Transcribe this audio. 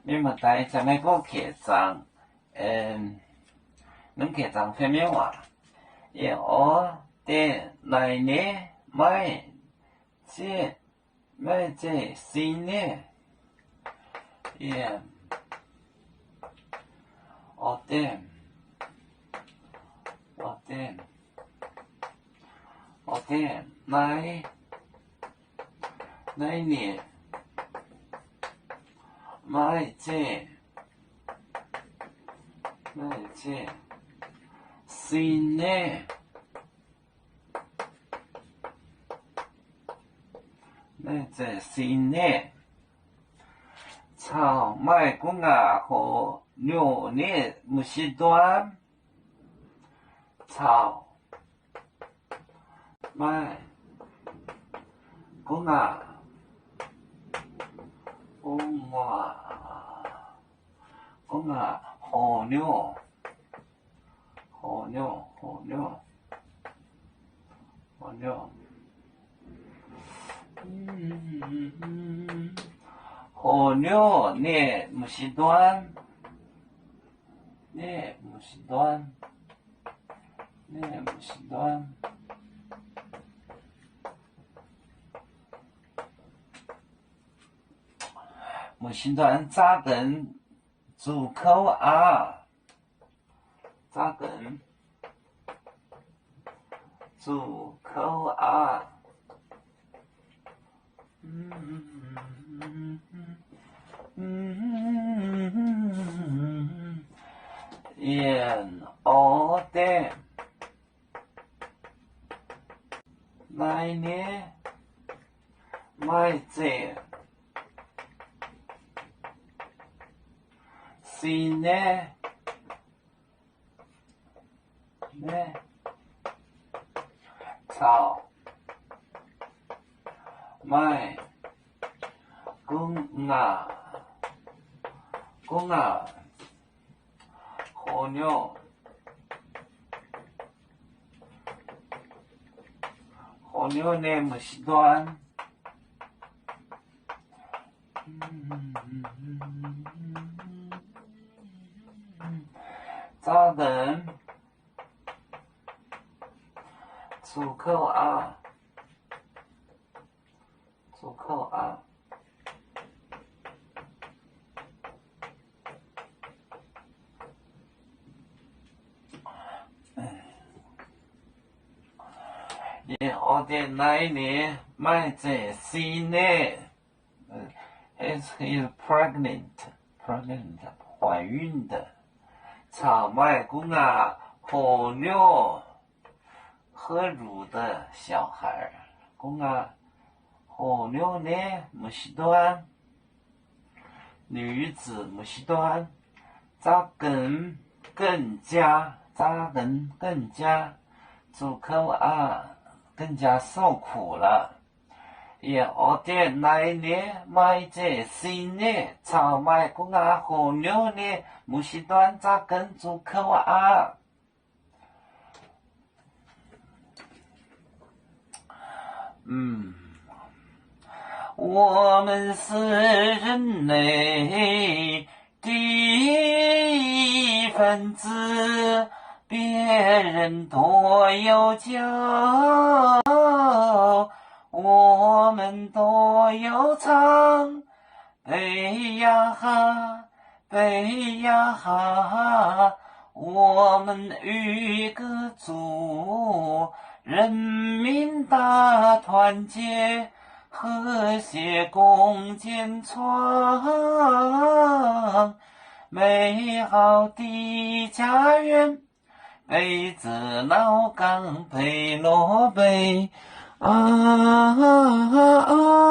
你们带在美国客栈，能客栈方面话，也我的来年买这新年，也我的来年买这新年，买这新年，草买公啊和牛年木西端，草买公啊。公啊，和牛，和牛呢，木西端，木西端扎根住口啊，扎根住口啊，我的来年买这新年草买公啊和牛呢木西端，扎根出口啊，我的来年买这新年，is pregnant 怀孕的，草买公啊和牛和乳的小孩，公啊和牛呢木西端，女子木西端，扎根更加出口啊。更加受苦了，我的来年买这新年，草买公啊和牛呢木西端扎根出口啊。我们是人类的一份子。别人多有酒，我们多有唱，悲呀哈，我们与歌祝，人民大团结，和谐共建创美好的家园。北子老港佩洛贝啊。